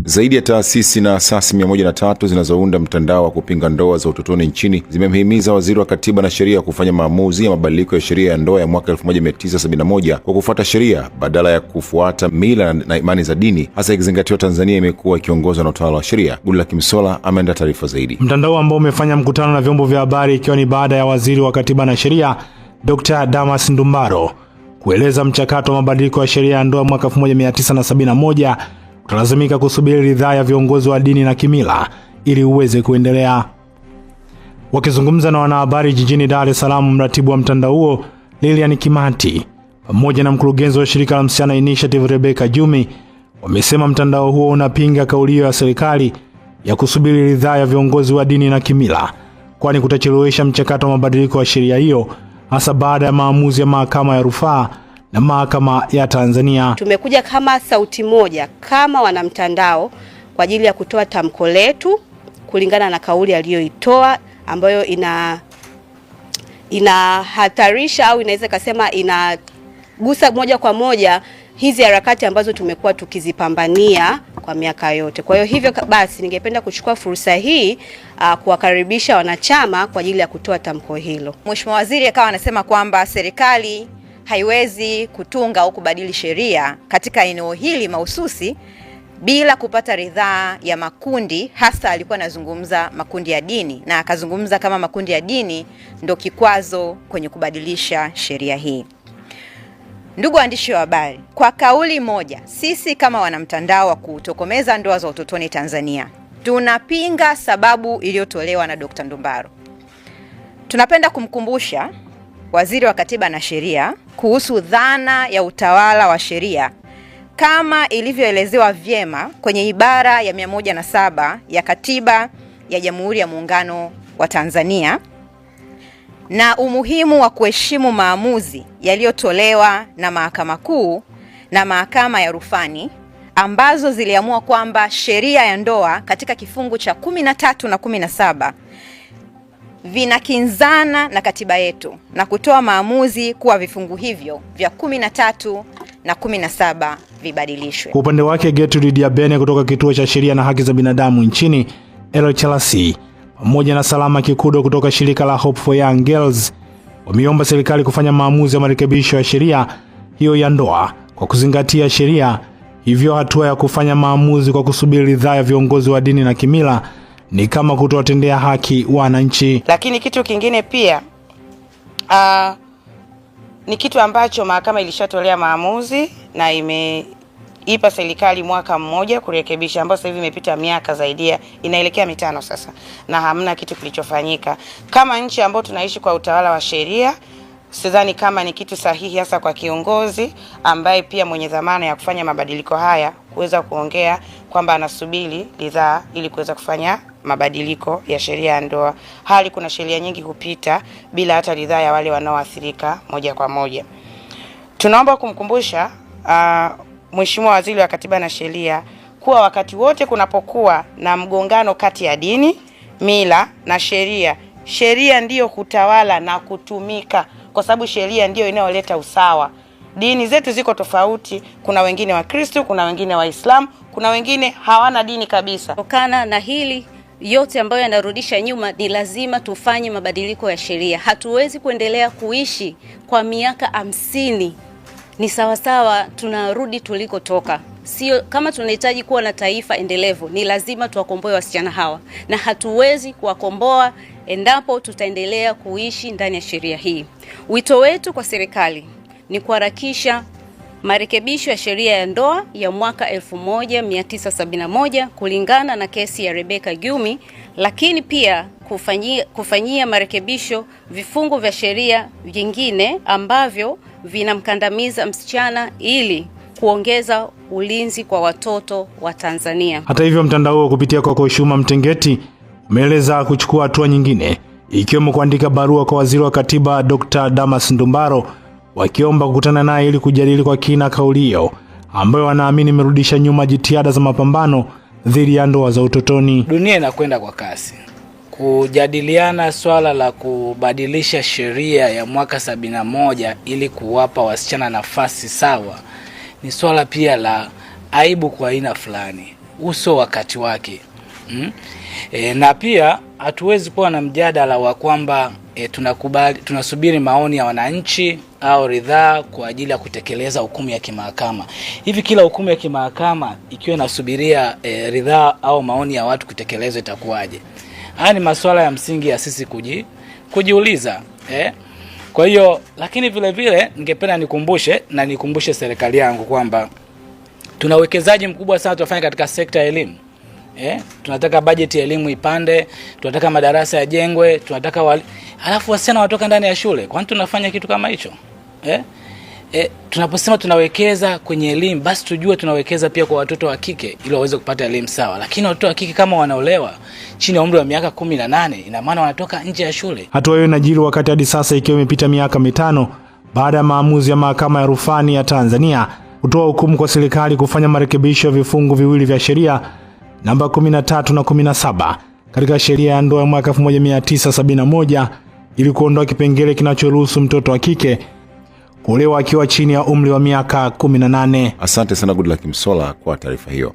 Zaidi ya taasisi na asasi 103 zinazounda mtandao wa kupinga ndoa za utotoni nchini zimemhimiza Waziri wa Katiba na Sheria kufanya maamuzi ya mabadiliko ya sheria ya ndoa ya mwaka 1971 kwa kufuata sheria badala ya kufuata mila na imani za dini, hasa ikizingatiwa Tanzania imekuwa ikiongozwa na utawala wa sheria. Gudula Kimsola ameenda taarifa zaidi. Mtandao ambao umefanya mkutano na vyombo vya habari ikiwa ni baada ya Waziri wa Katiba na Sheria Dr. Damas Ndumbaro kueleza mchakato wa mabadiliko ya sheria ya ndoa mwaka 1971 utalazimika kusubiri ridhaa ya viongozi wa dini na kimila ili uweze kuendelea. Wakizungumza na wanahabari jijini Dar es Salaam, mratibu wa mtandao huo Lilian Kimati pamoja na mkurugenzi wa shirika la Msichana Initiative Rebecca Jumi wamesema mtandao huo unapinga kauli ya serikali ya kusubiri ridhaa ya viongozi wa dini na kimila, kwani kutachelewesha mchakato wa mabadiliko ya sheria hiyo, hasa baada ya maamuzi ya mahakama ya rufaa na mahakama ya Tanzania. Tumekuja kama sauti moja kama wanamtandao kwa ajili ya kutoa tamko letu kulingana na kauli aliyoitoa ambayo inahatarisha au inaweza kusema inagusa moja kwa moja hizi harakati ambazo tumekuwa tukizipambania kwa miaka yote. Kwa hivyo basi ningependa kuchukua fursa hii kuwakaribisha wanachama kwa ajili ya kutoa tamko hilo. Mheshimiwa Waziri akawa anasema kwamba serikali haiwezi kutunga au kubadili sheria katika eneo hili mahususi bila kupata ridhaa ya makundi, hasa alikuwa anazungumza makundi ya dini, na akazungumza kama makundi ya dini ndio kikwazo kwenye kubadilisha sheria hii. Ndugu waandishi wa habari, kwa kauli moja, sisi kama wanamtandao wa kutokomeza ndoa za utotoni Tanzania tunapinga sababu iliyotolewa na Dr. Ndumbaro. Tunapenda kumkumbusha Waziri wa Katiba na Sheria kuhusu dhana ya utawala wa sheria kama ilivyoelezewa vyema kwenye ibara ya 107 ya Katiba ya Jamhuri ya Muungano wa Tanzania, na umuhimu wa kuheshimu maamuzi yaliyotolewa na Mahakama Kuu na Mahakama ya Rufani ambazo ziliamua kwamba sheria ya ndoa katika kifungu cha 13 na 17 vinakinzana na katiba yetu na kutoa maamuzi kuwa vifungu hivyo vya 13 na 17 vibadilishwe. Kwa upande wake, Gertrude Diabene kutoka Kituo cha Sheria na Haki za Binadamu nchini LHRC pamoja na Salama Kikudo kutoka shirika la Hope for Young Girls wameomba serikali kufanya maamuzi ya marekebisho ya sheria hiyo ya ndoa kwa kuzingatia sheria, hivyo hatua ya kufanya maamuzi kwa kusubiri ridhaa ya viongozi wa dini na kimila ni kama kutowatendea haki wananchi. Lakini kitu kingine pia ni kitu ambacho mahakama ilishatolea maamuzi na imeipa serikali mwaka mmoja kurekebisha, ambao sasa hivi imepita miaka zaidi ya inaelekea 5 sasa na hamna kitu kilichofanyika. Kama nchi ambayo tunaishi kwa utawala wa sheria, sidhani kama ni kitu sahihi hasa kwa kiongozi ambaye pia mwenye dhamana ya kufanya mabadiliko haya kuweza kuongea kwamba anasubiri ridhaa ili kuweza kufanya mabadiliko ya sheria ya ndoa, hali kuna sheria nyingi kupita bila hata ridhaa ya wale wanaoathirika moja kwa moja. Tunaomba kumkumbusha Mheshimiwa Waziri wa Katiba na Sheria kuwa wakati wote kunapokuwa na mgongano kati ya dini, mila na sheria, sheria ndiyo hutawala na kutumika, kwa sababu sheria ndiyo inayoleta usawa. Dini zetu ziko tofauti, kuna wengine wa Kristo, kuna wengine Waislamu, kuna wengine hawana dini kabisa. Kutokana na hili yote ambayo yanarudisha nyuma, ni lazima tufanye mabadiliko ya sheria. Hatuwezi kuendelea kuishi kwa miaka 50. Ni sawasawa tunarudi tulikotoka. Sio kama tunahitaji kuwa na taifa endelevu, ni lazima tuwakomboe wasichana hawa, na hatuwezi kuwakomboa endapo tutaendelea kuishi ndani ya sheria hii. Wito wetu kwa serikali ni kuharakisha marekebisho ya sheria ya ndoa ya mwaka 1971 kulingana na kesi ya Rebecca Jumi, lakini pia kufanyia marekebisho vifungu vya sheria vingine ambavyo vinamkandamiza msichana ili kuongeza ulinzi kwa watoto wa Tanzania. Hata hivyo, mtandao huo kupitia kwa Shuma Mtengeti umeeleza kuchukua hatua nyingine, ikiwemo kuandika barua kwa Waziri wa Katiba Dr. Damas Ndumbaro wakiomba kukutana naye ili kujadili kwa kina kauli hiyo ambayo wanaamini imerudisha nyuma jitihada za mapambano dhidi ya ndoa za utotoni. Dunia inakwenda kwa kasi. Kujadiliana swala la kubadilisha sheria ya mwaka 71 ili kuwapa wasichana nafasi sawa ni swala pia la aibu kwa aina fulani. uso wakati wake. Na pia hatuwezi kuwa na mjadala wa kwamba tunasubiri maoni ya wananchi au ridhaa kwa ajili ya kutekeleza hukumu ya kimahakama. Hivi kila hukumu ya kimahakama ikiwa inasubiria ridhaa au maoni ya watu kutekelezwa itakuwaje? Haya ni masuala ya msingi ya sisi kujiuliza. Kwa hiyo, lakini vile vile ningependa nikumbushe serikali yangu kwamba tuna uwekezaji mkubwa sana tunafanya katika sekta ya elimu. Tunataka bajeti ya elimu ipande, tunataka madarasa yajengwe, tunataka halafu wasichana watoka ndani ya shule. Kwani tunafanya kitu kama hicho? Tunaposema tunawekeza kwenye elimu, basi tujue tunawekeza pia kwa watoto wa kike ili waweze kupata elimu sawa. Lakini watoto wa kike kama wanaolewa chini ya umri wa miaka 18, ina maana wanatoka nje ya shule. Hatua hiyo inajiri wakati hadi sasa ikiwa imepita miaka 5 baada ya maamuzi ya mahakama ya rufani ya Tanzania kutoa hukumu kwa serikali kufanya marekebisho ya vifungu viwili vya sheria namba 13 na 17 katika sheria ya ndoa ya mwaka 1971 ili kuondoa kipengele kinachoruhusu mtoto wa kike kuolewa akiwa chini ya umri wa miaka 18. Asante sana Goodluck Msolla kwa taarifa hiyo.